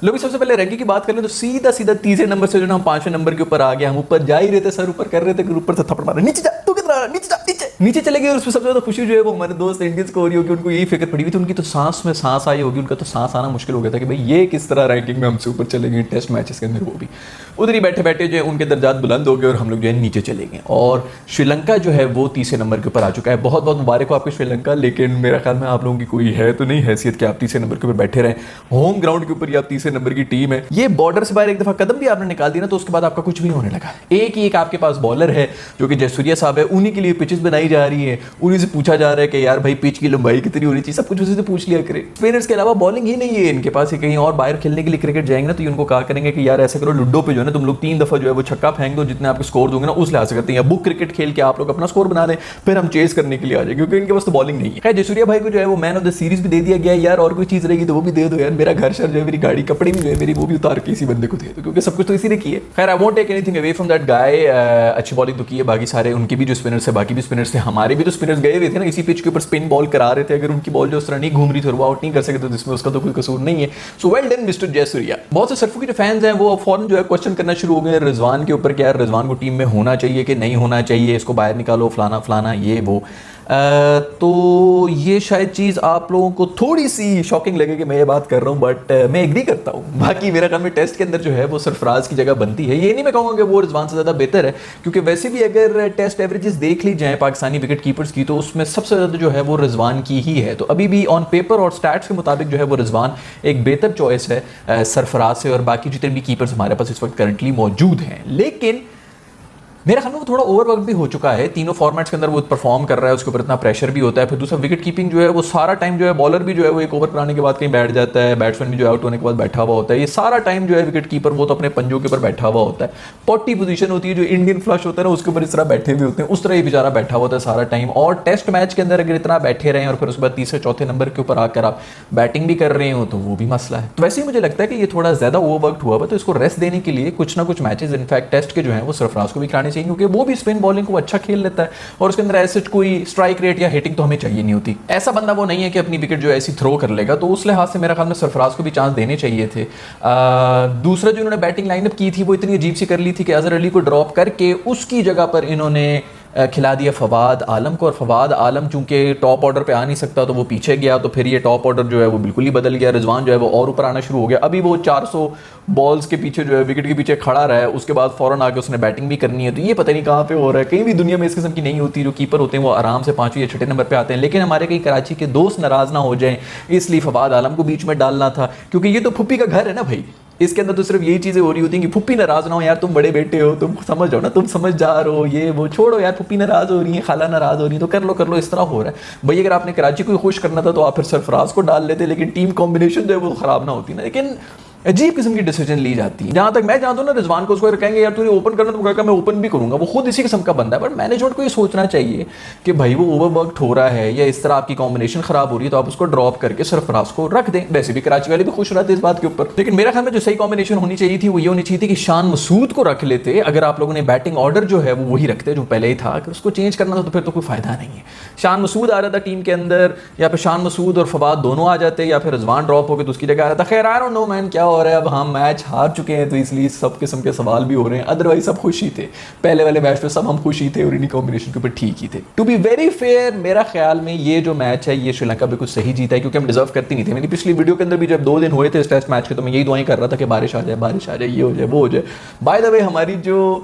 लोग सबसे पहले रैंकिंग की बात कर ले तो सीधा सीधा तीसरे नंबर से जो ना हम पांचवें नंबर के ऊपर आ गए। हम ऊपर जा ही रहे थे, सर ऊपर कर रहे थे, ऊपर से थप्पड़ मारा, नीचे जा तू कितना, नीचे जा, नीचे चले गए। उसमें सबसे ज्यादा खुशी जो है वो हमारे दोस्त इंडियंस को हो रही होगी, उनको यही फिक्र पड़ी हुई थी, उनकी तो सांस में सांस आई होगी, उनका तो सांस आना मुश्किल हो गया था कि भाई ये किस तरह रैंकिंग में हमसे ऊपर चले गए टेस्ट मैचेस के अंदर। वो भी उधर ही बैठे बैठे जो है उनके दर्जात बुलंद हो गए और हम लोग जो है नीचे चले गए। और श्रीलंका जो है वो तीसरे नंबर के ऊपर आ चुका है। बहुत बहुत मुबारक हो आपको श्रीलंका, लेकिन मेरा ख्याल में आप लोगों की कोई है तो नहीं हैसियत कि आप तीसरे नंबर के ऊपर बैठे रहें। होम ग्राउंड के ऊपर ये आप तीसरे नंबर की टीम है। ये बॉर्डर से बाहर एक दफा कदम भी आपने निकाल दिया ना तो उसके बाद आपका कुछ भी नहीं होने लगा। एक ही एक आपके पास बॉलर है जो कि जयसूर्या साहब है, उन्हीं के लिए पिचेस बनाई जा रही है, उन्हीं से पूछा जा रहा है कि यार भाई पिच की लंबाई कितनी होनी चाहिए, सब कुछ उसी से पूछ लिया करे। स्पिनर्स के अलावा बॉलिंग ही नहीं है इनके पास। कहीं और बाहर खेलने के लिए क्रिकेट जाएंगे ना तो उनको कहा करेंगे कि यार ऐसा करो लुड्डो पे जो है ना तुम लोग 3 दफा जो है वो छक्का फेंक दो, जितने आपके स्कोर दोगे ना उस लिहाज से करते हैं। बुक क्रिकेट खेल के आप लोग अपना स्कोर बना दें, फिर हम चेस करने के लिए आ जाए, क्योंकि इनके पास तो बॉलिंग नहीं है। खैर जयसूर्या भाई को जो है वो मैन ऑफ द सीरीज भी दे दिया गया है। यार और कोई चीज रहेगी तो वो भी दे दो यार, मेरा घर शहर जो है, मेरी गाड़ी कपड़े भी जो है मेरी वो भी उतार के इसी बंदे को दे दो, क्योंकि सब कुछ तो इसी ने किया। खैर I won't take anything away from that guy. अच्छी बॉलिंग तो की है, बाकी सारे उनके भी जो स्पिनर्स है, बाकी भी स्पिनर्स थे, हमारे भी तो स्पिनर्स गए हुए थे ना इसी पिच के ऊपर स्पिन बॉल करा रहे थे। अगर उनकी बॉल जो उस तरह नहीं घूम रही थी और वो आउट नहीं कर सकते तो इसमें उसका तो कोई कसूर नहीं है। So well done mister Jayasuriya. बहुत से सरफू के जो फैंस हैं वो फौरन जो है क्वेश्चन करना शुरू हो गए रिजवान के ऊपर कि यार रिजवान को टीम में होना चाहिए कि नहीं होना चाहिए, इसको बाहर निकालो, फलाना फलाना ये वो। तो ये शायद चीज़ आप लोगों को थोड़ी सी शॉकिंग लगे कि मैं ये बात कर रहा हूँ, बट मैं एग्री करता हूँ। बाकी मेरा ख्याल में टेस्ट के अंदर जो है वो सरफराज की जगह बनती है। ये नहीं मैं कहूँगा कि वो रिजवान से ज़्यादा बेहतर है, क्योंकि वैसे भी अगर टेस्ट एवरेजेस देख ली जाए पाकिस्तानी विकेट कीपर्स की तो उसमें सबसे ज़्यादा जो है वो रिजवान की ही है। तो अभी भी ऑन पेपर और स्टैट्स के मुताबिक जो है वो रिजवान एक बेहतर चॉइस है सरफराज से और बाकी जितने भी कीपर्स हमारे पास इस वक्त करंटली मौजूद हैं। लेकिन मेरा ख्याल में वो थोड़ा ओवरवर्क भी हो चुका है। तीनों फॉर्मेट्स के अंदर वो परफॉर्म कर रहा है, उसके ऊपर इतना प्रेशर भी होता है। फिर दूसरा विकेट कीपिंग जो है वो सारा टाइम जो है बॉलर भी जो है वो एक ओवर कराने के बाद कहीं बैठ जाता है, बैट्समैन भी जो आउट होने के बाद बैठा हुआ होता है। ये सारा टाइम जो है विकेट कीपर वो तो अपने पंजों के ऊपर बैठा हुआ होता है। 40 पोजीशन होती है जो इंडियन फ्लश होता है ना उसके ऊपर इस तरह बैठे हुए होते हैं, उस तरह ये बेचारा बैठा होता है सारा टाइम। और टेस्ट मैच के अंदर अगर इतना बैठे रहे और फिर उसके बाद तीसरे चौथे नंबर के ऊपर आकर आप बैटिंग भी कर रहे हो तो वो भी मसला है। तो वैसे ही मुझे लगता है कि ये थोड़ा ज्यादा ओवरवर्क हुआ है, तो इसको रेस्ट देने के लिए कुछ ना कुछ मैचेस इनफैक्ट टेस्ट के जो है वो सरफराज को भी कराने चाहिए, क्योंकि वो भी बॉलिंग को अच्छा खेल लेता है और उसके अंदर ऐसे कोई स्ट्राइक रेट या हिटिंग तो हमें चाहिए नहीं होती। ऐसा बंदा वो नहीं है कि अपनी विकेट जो ऐसी थ्रो कर लेगा, तो उस लिहाज से मेरा ख्याल में सरफराज को भी चांस देने चाहिए थे। दूसरा जो इन्होंने बैटिंग लाइनअप की थी वो इतनी अजीब सी कर ली थी कि अजहर अली को ड्रॉप करके उसकी जगह पर इन्होंने खिला दिया फवाद आलम को। और फवाद आलम चूंकि टॉप ऑर्डर पे आ नहीं सकता तो वो पीछे गया, तो फिर ये टॉप ऑर्डर जो है वो बिल्कुल ही बदल गया। रिजवान जो है वो और ऊपर आना शुरू हो गया। अभी वो 400 बॉल्स के पीछे जो है विकेट के पीछे खड़ा रहा है, उसके बाद फौरन आके उसने बैटिंग भी करनी है। तो ये पता नहीं कहाँ पे हो रहा है, कहीं भी दुनिया में इस किस्म की नहीं होती। जो कीपर होते हैं वो आराम से 5वें या 6ठे नंबर पे आते हैं, लेकिन हमारे कई कराची के दोस्त नाराज ना हो जाएं इसलिए फवाद आलम को बीच में डालना था, क्योंकि ये तो फुप्पी का घर है ना भाई। इसके अंदर तो सिर्फ यही चीजें हो रही होती हैं कि फुप्पी नाराज ना हो, यार तुम बड़े बेटे हो, तुम समझ जाओ ना, तुम समझ जा रहे हो, ये वो छोड़ो यार, फुप्पी नाराज हो रही है, खाला नाराज हो रही है तो कर लो, इस तरह हो रहा है भाई। अगर आपने कराची को खुश करना था तो आप फिर सरफराज को डाल लेते, लेकिन टीम कॉम्बिनेशन जो है वो खराब ना होती ना। लेकिन अजीब किस्म की डिसीजन ली जाती है। जहां तक मैं जानता हूं ना रिजवान को उसको कहेंगे यार तूने ओपन करना तो कहेगा मैं ओपन भी करूंगा, वो खुद इसी किस्म का बंदा है। बट मैनेजमेंट को ये सोचना चाहिए कि भाई वो ओवरवर्कड हो रहा है या इस तरह आपकी कॉम्बिनेशन खराब हो रही है तो आप उसको ड्रॉप करके सरफराज को रख दें। वैसे भी कराची वाले भी खुश रहते इस बात के ऊपर। लेकिन मेरा ख्याल में जो सही कॉम्बिनेशन होनी चाहिए थी वो ये होनी चाहिए थी कि शान मसूद को रख लेते। अगर आप लोगों ने बैटिंग ऑर्डर जो है वो वही रखते जो पहले ही था, अगर उसको चेंज करना था तो फिर तो कोई फायदा नहीं है। शान मसूद आ रहा था टीम के अंदर, या फिर शान मसूद और फवाद दोनों आ जाते, या फिर रिजवान ड्रॉप हो गए तो उसकी जगह आ रहा था। खैर आई डोंट नो मैन क्या हो रहा है। अब हम मैच हार चुके हैं तो इसलिए सब किस्म के सवाल भी हो रहे हैं, अदरवाइज सब खुश ही थे। पहले वाले मैच में सब हम खुश ही थे और इन्हीं कॉम्बिनेशन के ऊपर ठीक ही थे। टू बी वेरी फेयर मेरा ख्याल में ये जो मैच है ये श्रीलंका बिल्कुल सही जीता है, क्योंकि हम डिजर्व करती नहीं थे। मेरी पिछली वीडियो के अंदर भी जब 2 दिन हुए थे इस टेस्ट मैच के तो मैं यही दुआएं कर रहा था कि बारिश आ जाए, ये हो जाए, वो हो जाए। बाय द वे हमारी जो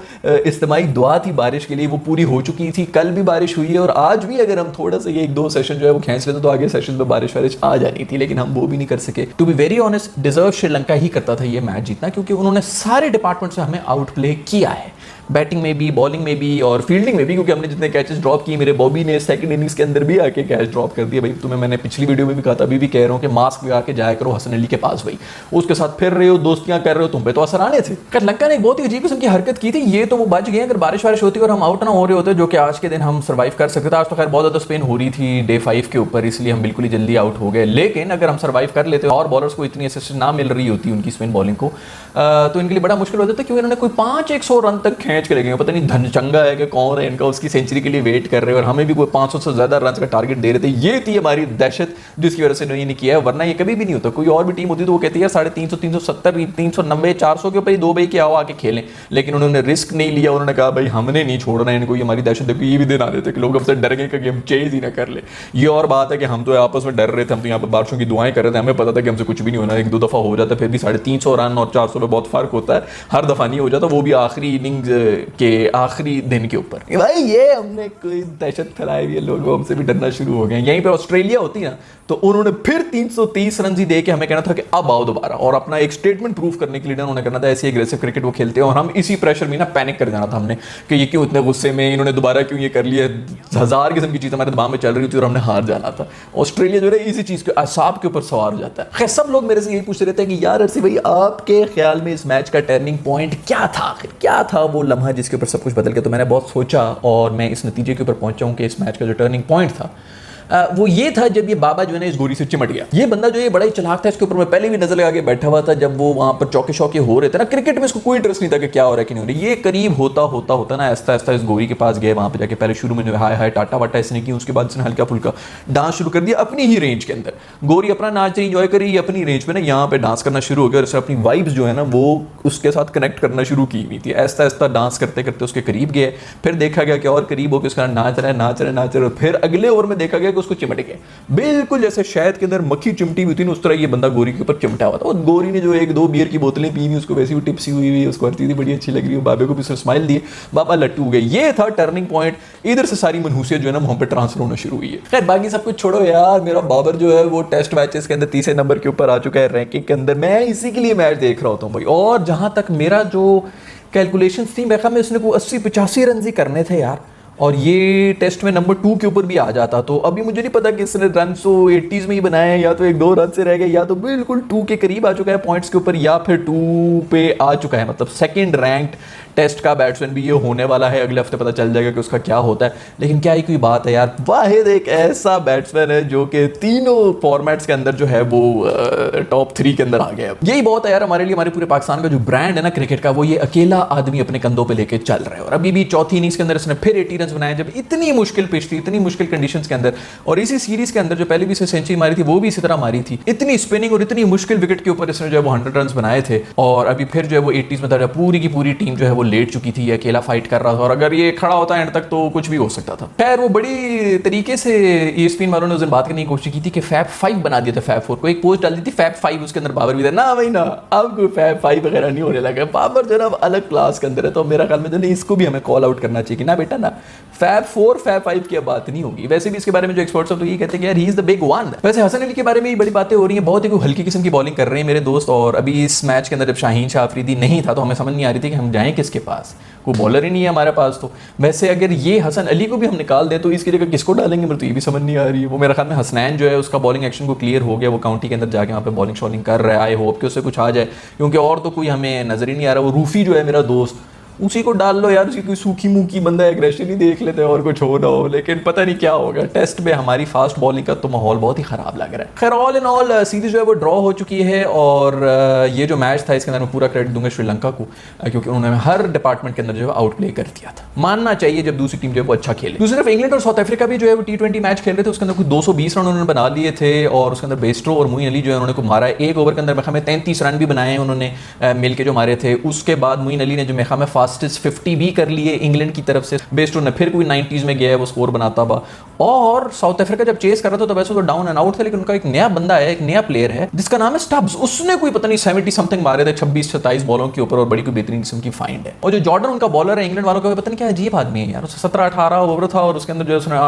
इज्तिमाई दुआ थी बारिश के लिए वो पूरी हो चुकी थी। कल भी बारिश हुई है और आज भी अगर हम थोड़ा सा ये 1-2 सेशन जो है वो खींच लेते तो आगे सेशन में बारिश वारिश आ जानी थी, लेकिन हम वो भी नहीं कर सके। To be very honest deserve Sri Lanka ही करता था ये मैच जीतना, क्योंकि उन्होंने सारे डिपार्टमेंट से हमें आउट प्ले किया है, बैटिंग में भी, बॉलिंग में भी और फील्डिंग में भी, क्योंकि हमने जितने कैचेस ड्रॉप किए, मेरे बॉबी ने सेकंड इनिंग्स के अंदर भी आके कैच ड्रॉप कर दिया। भाई तुम्हें मैंने पिछली वीडियो में भी कहा था, अभी भी कह रहा हूँ कि मास्क लगा के जाया करो हसन अली के पास, भाई उसके साथ फिर रहे हो, दोस्तियां कर रहे हो, तुम पे तो असर आने थे। श्रीलंका ने एक बहुत ही अजीब किस्म की हरकत की थी, ये तो वो बच गए। अगर बारिश वारिश होती और हम आउट ना हो रहे होते जो कि आज के दिन हम सर्वाइव कर सकते थे। आज तो खैर बहुत ज़्यादा स्पिन हो रही थी डे 5 के ऊपर, इसलिए हम बिल्कुल ही जल्दी आउट हो गए। लेकिन अगर हम सर्वाइव कर लेते और बॉलर्स को इतनी असिस्ट ना मिल रही होती उनकी स्पिन बॉलिंग को, तो इनके लिए बड़ा मुश्किल होता था, क्योंकि इन्होंने कोई 500-100 रन तक खींच के लगेंगे, पता नहीं धनचंगा है कि कौन है इनका, उसकी सेंचुरी के लिए वेट कर रहे हैं और हमें भी कोई 500 से ज़्यादा रन का टारगेट दे रहे थे। ये थी हमारी दहशत जिसकी वजह से इन्होंने नहीं किया है, वरना ये कभी भी नहीं होता। कोई और भी टीम होती तो वो कहती है 350, 370, 390, 400 के ऊपर ही 2 भाई के आओ आके खेलें, लेकिन उन्होंने रिस्क नहीं लिया। उन्होंने कहा भाई हमने नहीं छोड़ना है इनको, ये हमारी दहशत। देखो ये भी दिन आ रहे थे कि लोग हमसे डर गए कि हम चेज ही ना कर ले। ये और बात है कि हम तो आपस में डर रहे थे, हम तो यहाँ पर बारिशों की दुआएं कर रहे थे, हमें पता था कि हमसे कुछ भी नहीं होना, 1-2 दफ़ा हो जाता, फिर भी 350 रन और 400 में बहुत फर्क होता है, हर दफ़ा नहीं हो जाता, वो भी आखिरी इनिंग्स के आखिरी दिन के ऊपर। भाई ये हमने कोई दहशत फैलाई हुई है, लोग हमसे भी डरना शुरू हो गए। यहीं पर ऑस्ट्रेलिया होती ना तो उन्होंने फिर 330 रन ही दे के हमें कहना था कि अब आओ दोबारा, और अपना एक स्टेटमेंट प्रूव करने के लिए उन्होंने कहना था ऐसी एग्रेसिव क्रिकेट वो खेलते हैं, और हम इसी प्रेशर में ना पैनिक कर जाना था हमने कि ये क्यों इतने गुस्से में, इन्होंने दोबारा क्यों ये कर लिया। 1000 किस्म की चीज़ हमारे दिमाग में चल रही थी और हमने हार जाना था। ऑस्ट्रेलिया जो है इसी चीज़ के असाब के ऊपर सवार हो जाता है। खैर सब लोग मेरे से यही पूछ रहे थे कि यार अर्सी भाई आपके ख्याल में इस मैच का टर्निंग पॉइंट क्या था, आखिर क्या था वो लम्हा जिसके ऊपर सब कुछ बदल गया। तो मैंने बहुत सोचा और मैं इस नतीजे के ऊपर पहुंचा हूं कि इस मैच का जो टर्निंग पॉइंट था वो ये था जब ये बाबा जो है ना इस गोरी से चिमट गया। ये बंदा जो ये बड़ा ही चालाक था, इसके ऊपर मैं पहले भी नजर लगा के बैठा हुआ था जब वो वहां पर चौके शौके हो रहे थे ना। क्रिकेट में इसको कोई इंटरेस्ट नहीं था कि क्या हो रहा है कि नहीं हो रहा है। ये करीब होता ना आहिस्ता आहिस्ता इस गोरी के पास गए, वहां पर जाके पहले शुरू में जो हाय हाय टाटा वाटा इसने की, उसके बाद इसने हल्का फुल्का डांस शुरू कर दिया अपनी ही रेंज के अंदर। गोरी अपना नाच इंजॉय करी अपनी रेंज में ना, यहाँ पे डांस करना शुरू हो गया और इसने अपनी वाइब्स जो है ना वो उसके साथ कनेक्ट करना शुरू की हुई थी। आहिस्ता आहिस्ता डांस करते करते उसके करीब गए, फिर देखा गया कि और करीब होकर उसका नाच रहा है, फिर अगले ओवर में देखा गया कि उसको चिमट गया, बिल्कुल जैसे शहद के अंदर मक्खी चिमटी हुई थी ना उस तरह ये बंदा गोरी के ऊपर चिमटा हुआ था। और गोरी ने जो 1-2 बियर की बोतलें पी हुई, उसको वैसी भी टिप्सी हुई, उसको हर चीज़ बड़ी अच्छी लग रही है, बाबे को भी उसने स्माइल दी, बाबा लट्टू हो गए। ये था टर्निंग पॉइंट। इधर से सारी मनहूसियत जो है ना वहाँ पे ट्रांसफर होना शुरू हुई है। खैर बाकी सब कुछ छोड़ो यार, मेरा बाबर जो है वो टेस्ट मैचेस के अंदर 30 नंबर के ऊपर आ चुका है रैंकिंग के अंदर। मैं इसी के लिए मैच देख रहा होता हूँ भाई। और जहाँ तक मेरा जो कैलकुलेशन थी, मेरे ख्याल में उसने को 80-85 रन ही करने थे यार, और ये टेस्ट में नंबर 2 के ऊपर भी आ जाता। तो अभी मुझे नहीं पता कि इसने रन तो 80s में ही बनाए हैं, या तो 1-2 रन से रह गए, या तो बिल्कुल 2 के करीब आ चुका है पॉइंट्स के ऊपर, या फिर 2 पे आ चुका है। मतलब सेकंड रैंक्ड टेस्ट का बैट्समैन भी ये होने वाला है। अगले हफ्ते पता चल जाएगा कि उसका क्या होता है। लेकिन क्या ही कोई बात है यार, वाहिद एक ऐसा बैट्समैन है जो कि तीनों फॉर्मेट्स के अंदर जो है वो टॉप 3 के अंदर आ गया। यही बहुत है यार हमारे लिए, हमारे पूरे पाकिस्तान का जो ब्रांड है ना क्रिकेट का, वो ये अकेला आदमी अपने कंधों पे लेके चल रहा है। और अभी भी चौथी इनिंग्स के अंदर इसने फिर 80 रन बनाए, जब इतनी मुश्किल पिच थी, इतनी मुश्किल कंडीशंस के अंदर। और इसी सीरीज के अंदर जो पहले भी इसने सेंचुरी मारी थी वो भी इसी तरह मारी थी। इतनी स्पिनिंग और इतनी मुश्किल विकेट के ऊपर इसने जो है वो 100 रन बनाए थे। और अभी फिर जो है वो 80s में था, पूरी की पूरी टीम जो है वो लेट चुकी थी, अकेला फाइट कर रहा था। और अगर ये खड़ा होता एंड तक तो कुछ भी हो सकता था। खैर वो बड़ी तरीके से ESPN वालों ने उस दिन बात करने की कोशिश की थी कि फैब 5 बना दिया था, फैब 4 को एक पोस्ट डाल दी थी, फैब 5 उसके अंदर बाबर भी था ना भाई ना। अब कोई फैब 5 वगैरह नहीं होने लगा, बाबर जो है ना अलग क्लास के अंदर है। तो मेरा ख्याल में जो नहीं, इसको भी हमें कॉल आउट करना चाहिए कि ना बेटा ना, फैब 4 फैब 5 की बात नहीं होगी। वैसे भी इसके बारे में जो एक्सपर्ट्स हैं तो ये कहते हैं कि यार he is the big one. वैसे हसन अली के बारे में भी बड़ी बातें हो रही हैं, बहुत ही हल्की किस्म की बॉलिंग कर रहे हैं मेरे दोस्त। और अभी इस मैच के अंदर जब शाहीन शाह अफरीदी नहीं था तो हमें समझ नहीं आ रही थी कि हम जाएं किसके पास, कोई बॉलर ही नहीं है हमारे पास। तो वैसे अगर ये हसन अली को भी हम निकाल दें तो इसकी जगह किसको डालेंगे, मेरे तो ये भी समझ नहीं आ रही है। वो मेरे ख्याल में हसनैन जो है उसका बॉलिंग एक्शन को क्लियर हो गया, वो काउंटी के अंदर जाके वहाँ पे बॉलिंग शॉलिंग कर रहा है। आई होप कि उससे कुछ आ जाए, क्योंकि और तो कोई हमें नजर ही नहीं आ रहा। वो रूफी जो है मेरा दोस्त, उसी को डाल लो यार, उसकी कोई सूखी मुखी बंदा एग्रेशन ही देख लेते हैं और कुछ हो ना हो। लेकिन पता नहीं क्या होगा, टेस्ट में हमारी फास्ट बॉलिंग का तो माहौल बहुत ही खराब लग रहा है। खैर ऑल इन ऑल सीरीज जो है वो ड्रॉ हो चुकी है। और ये जो मैच था इसके अंदर मैं पूरा क्रेडिट दूंगा श्रीलंका को, क्योंकि उन्होंने हर डिपार्टमेंट के अंदर जो है आउट प्ले कर दिया था। मानना चाहिए जब दूसरी टीम जो है वो अच्छा खेले। दूसरी तरफ इंग्लैंड और साउथ अफ्रीका भी जो है वो T20 मैच खेल रहे थे, उसके अंदर कुछ 220 रन उन्होंने बना लिए थे। और उसके अंदर बेस्ट्रो और मोइन अली जो है उन्होंने को मारा है। एक ओवर के अंदर मेरे ख्याल में 33 रन भी बनाए उन्होंने मिल के जो मारे थे। उसके बाद मोइन अली ने जो मेरे ख्याल में फास्टेस्ट 50 भी कर लिए इंग्लैंड की तरफ से। बेस्ट्रो ने फिर कोई 90s में गया है वो स्कोर बनाता हुआ। और साउथ अफ्रीका जब चेस कर रहा था तो वैसे तो डाउन एंड आउट था, लेकिन उनका एक नया बंदा है, एक नया प्लेयर है जिसका नाम है स्टब्स। उसने कोई पता नहीं 70 समथिंग मारे थे 26-27 बॉलों के ऊपर, और बड़ी कोई बेहतरीन किस्म की फाइंड है। और जो जॉर्डन उनका बॉलर है इंग्लैंड वालों का, पता नहीं क्या अजीब आदमी है यार। 17-18 ओवर था और उसके अंदर जो उसने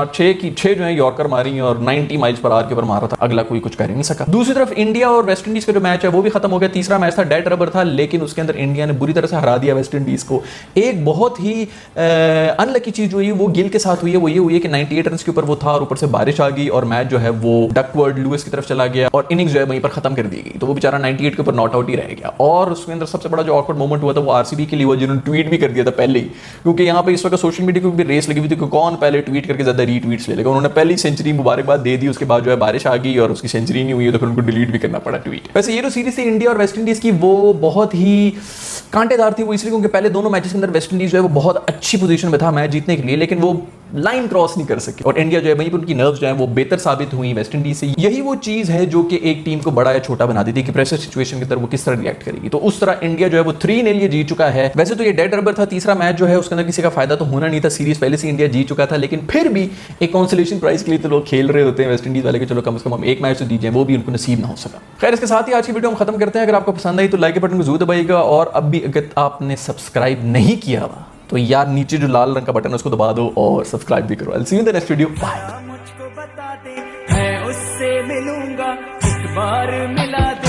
6 जो है यॉर्कर मारी और 90 माइल्स पर आवर के ऊपर मारा था। अगला कोई कुछ कर ही नहीं सका। दूसरी तरफ इंडिया और वेस्ट इंडीज का जो मैच है वो भी खत्म हो गया। तीसरा मैच था, डेड रबर था, लेकिन उसके अंदर इंडिया ने बुरी तरह से हरा दिया वेस्ट इंडीज को। एक बहुत ही अनलकी चीज हुई वो गिल के साथ हुई है, वो ये हुई है कि 98 रन के ऊपर वो था और ऊपर से बारिश आ गई और मैच जो है वो डकवर्ड लुइस की तरफ चला गया और इनिंग्स जो है वहीं पर खत्म कर दी गई। तो वो बेचारा 98 के ऊपर नॉट आउट ही रह गया। और उसके अंदर सबसे बड़ा जो ऑकवर्ड मोमेंट हुआ था वो आरसीबी के लिए हुआ, जिन्होंने ट्वीट भी कर दिया था पहले ही, क्योंकि यहाँ पे इस वक्त सोशल मीडिया की भी रेस लगी हुई थी कि कौन पहले ट्वीट करके ज्यादा रीट्वीट्स ले लेगा। उन्होंने पहली सेंचुरी मुबारकबाद दे दी, उसके बाद जो है बारिश आ गई और उसकी सेंचुरी नहीं हुई तो फिर उनको डिलीट भी करना पड़ा ट्वीट। वैसे ये जो सीरीज थी इंडिया और वेस्ट इंडीज की, वो बहुत ही कांटेदार थी वो इसलिए क्योंकि पहले दोनों मैचेस के अंदर वेस्ट इंडीज जो है वो बहुत अच्छी पोजीशन में था मैच जीतने के लिए, लेकिन वो लाइन क्रॉस नहीं कर सकी और इंडिया जो है वहीं पर उनकी नर्व्स जो है वो बेहतर साबित हुई वेस्ट इंडीज से। यही वो चीज है जो कि एक टीम को बड़ा या छोटा बना देती है कि प्रेशर सिचुएशन के अंदर वो किस तरह रिएक्ट करेगी। तो उस तरह इंडिया जो है वो 3-0 ये जीत चुका है। वैसे तो ये डेड रबर था, तीसरा मैच जो है उसके अंदर किसी का फायदा तो होना नहीं था, सीरीज पहले से इंडिया जीत चुका था, लेकिन फिर भी एक कंसोलेशन प्राइज के लिए तो लोग खेल रहे होते हैं वेस्ट इंडीज वाले के, चलो कम से कम हम एक मैच तो दीजिए, वो भी उनको नसीब ना हो सका। खैर इसके साथ ही आज की वीडियो हम खत्म करते हैं। अगर आपको पसंद आई तो लाइक के बटन को जरूर दबाइएगा और अब भी अगर आपने सब्सक्राइब नहीं किया हुआ तो यार नीचे जो लाल रंग का बटन है उसको दबा दो और सब्सक्राइब भी करो। I'll see you in the next video. Bye. मुझको बता दे, मैं उससे मिलूंगा, एक बार मिला दे।